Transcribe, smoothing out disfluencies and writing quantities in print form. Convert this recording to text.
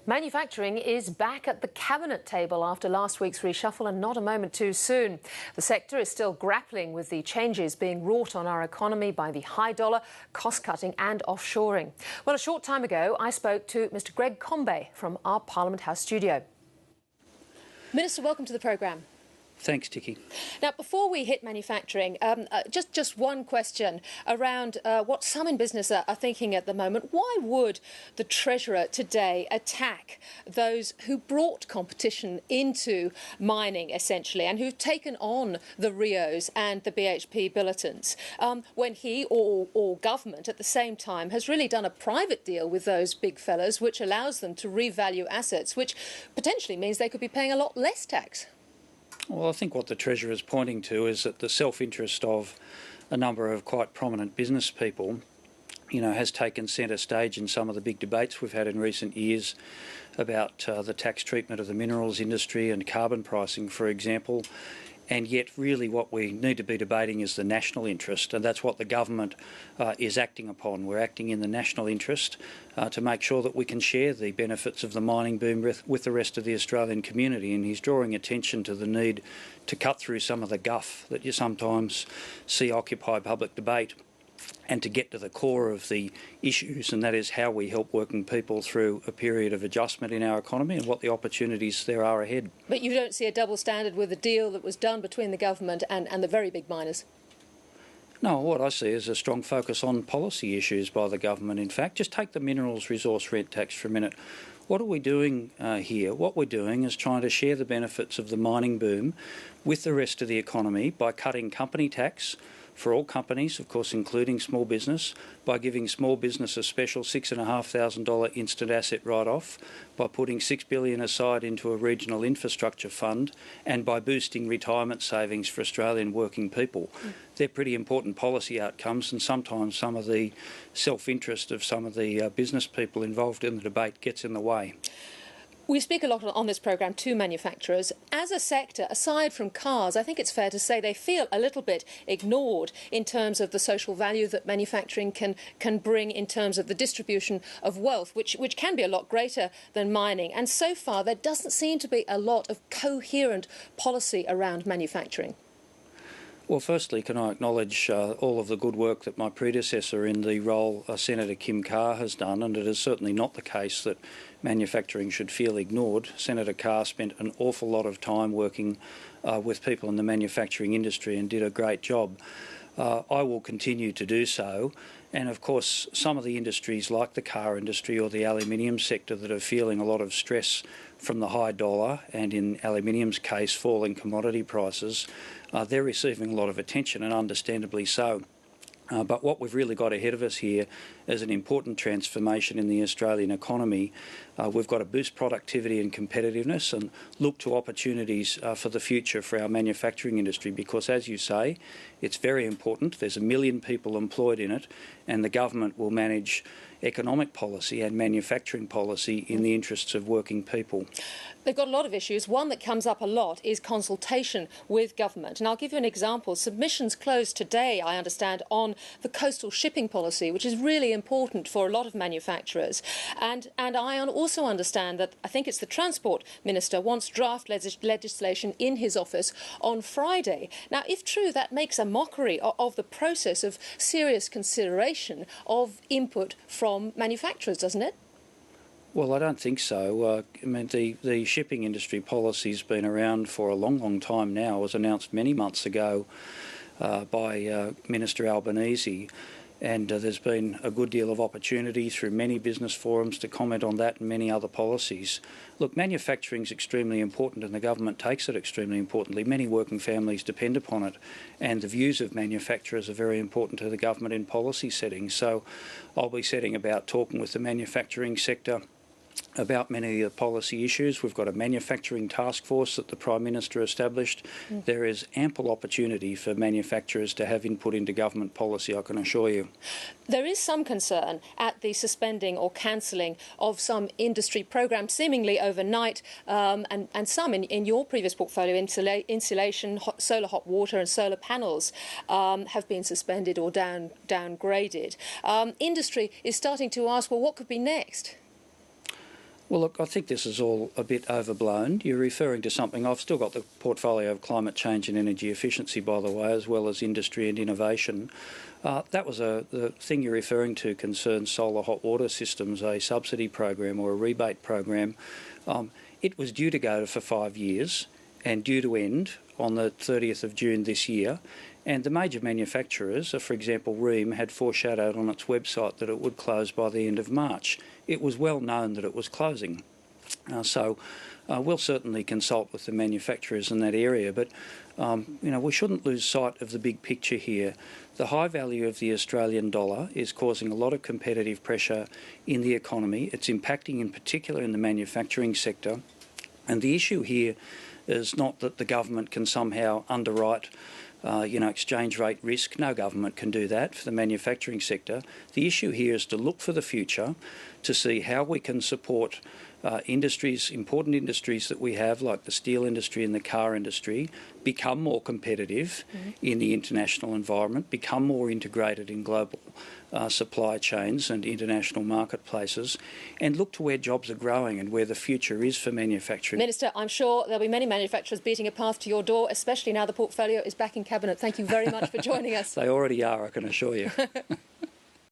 Manufacturing is back at the cabinet table after last week's reshuffle, and not a moment too soon. The sector is still grappling with the changes being wrought on our economy by the high dollar, cost-cutting and offshoring. Well, a short time ago, I spoke to Mr. Greg Combet from our Parliament House studio. Minister, welcome to the programme. Thanks, Tikki. Now, before we hit manufacturing, just one question around what some in business are thinking at the moment. Why would the Treasurer today attack those who brought competition into mining, essentially, and who've taken on the Rios and the BHP bulletins, when he or government at the same time has really done a private deal with those big fellas, which allows them to revalue assets, which potentially means they could be paying a lot less tax? Well, I think what the Treasurer is pointing to is that the self-interest of a number of quite prominent business people, has taken centre stage in some of the big debates we've had in recent years about the tax treatment of the minerals industry and carbon pricing, for example. And yet, really, what we need to be debating is the national interest, and that's what the government is acting upon. We're acting in the national interest to make sure that we can share the benefits of the mining boom with the rest of the Australian community. And he's drawing attention to the need to cut through some of the guff that you sometimes see occupy public debate, and to get to the core of the issues, and that is how we help working people through a period of adjustment in our economy and what the opportunities there are ahead. But you don't see a double standard with the deal that was done between the government and the very big miners? No, what I see is a strong focus on policy issues by the government. In fact, just take the minerals resource rent tax for a minute. What are we doing here? What we're doing is trying to share the benefits of the mining boom with the rest of the economy by cutting company tax for all companies, of course, including small business, by giving small business a special $6,500 instant asset write-off, by putting $6 billion aside into a regional infrastructure fund, and by boosting retirement savings for Australian working people. They're pretty important policy outcomes, and sometimes some of the self-interest of some of the business people involved in the debate gets in the way. We speak a lot on this programme to manufacturers. As a sector, aside from cars, I think it's fair to say they feel a little bit ignored in terms of the social value that manufacturing can bring in terms of the distribution of wealth, which can be a lot greater than mining. And so far, there doesn't seem to be a lot of coherent policy around manufacturing. Well, firstly, can I acknowledge all of the good work that my predecessor in the role, Senator Kim Carr, has done, and it is certainly not the case that manufacturing should feel ignored. Senator Carr spent an awful lot of time working with people in the manufacturing industry and did a great job. I will continue to do so. And of course, some of the industries like the car industry or the aluminium sector that are feeling a lot of stress from the high dollar and, in aluminium's case, falling commodity prices, they're receiving a lot of attention, and understandably so. But what we've really got ahead of us here is an important transformation in the Australian economy. We've got to boost productivity and competitiveness and look to opportunities for the future for our manufacturing industry, because, as you say, it's very important. There's 1 million people employed in it, and the government will manage economic policy and manufacturing policy in the interests of working people. They've got a lot of issues. One that comes up a lot is consultation with government. And I'll give you an example. Submissions closed today, I understand, on the coastal shipping policy, which is really important for a lot of manufacturers. And I also understand that, I think it's the Transport Minister, wants draft legislation in his office on Friday. Now, if true, that makes a mockery of the process of serious consideration of input from manufacturers, doesn't it? Well, I don't think so. The shipping industry policy has been around for a long, long time now. It was announced many months ago by Minister Albanese, and there's been a good deal of opportunity through many business forums to comment on that and many other policies. Look, manufacturing is extremely important, and the government takes it extremely importantly. Many working families depend upon it, and the views of manufacturers are very important to the government in policy settings. So I'll be setting about talking with the manufacturing sector about many of the policy issues. We've got a manufacturing task force that the Prime Minister established. There is ample opportunity for manufacturers to have input into government policy, I can assure you. There is some concern at the suspending or cancelling of some industry programmes seemingly overnight, and some in your previous portfolio, insulation, solar hot water and solar panels have been suspended or downgraded. Industry is starting to ask, well, what could be next? Well, look, I think this is all a bit overblown. You're referring to something. I've still got the portfolio of climate change and energy efficiency, by the way, as well as industry and innovation. That was the thing you're referring to concerns solar hot water systems, a subsidy program or a rebate program. It was due to go for 5 years and due to end on the 30th of June this year. And the major manufacturers, for example, Rheem, had foreshadowed on its website that it would close by the end of March. It was well known that it was closing. So we'll certainly consult with the manufacturers in that area, but we shouldn't lose sight of the big picture here. The high value of the Australian dollar is causing a lot of competitive pressure in the economy. It's impacting in particular in the manufacturing sector. And the issue here is not that the government can somehow underwrite exchange rate risk. No government can do that for the manufacturing sector. The issue here is to look for the future, to see how we can support industries, important industries that we have, like the steel industry and the car industry, become more competitive in the international environment, become more integrated in global supply chains and international marketplaces, and look to where jobs are growing and where the future is for manufacturing. Minister, I'm sure there'll be many manufacturers beating a path to your door, especially now the portfolio is back in Cabinet. Thank you very much for joining us. They already are, I can assure you.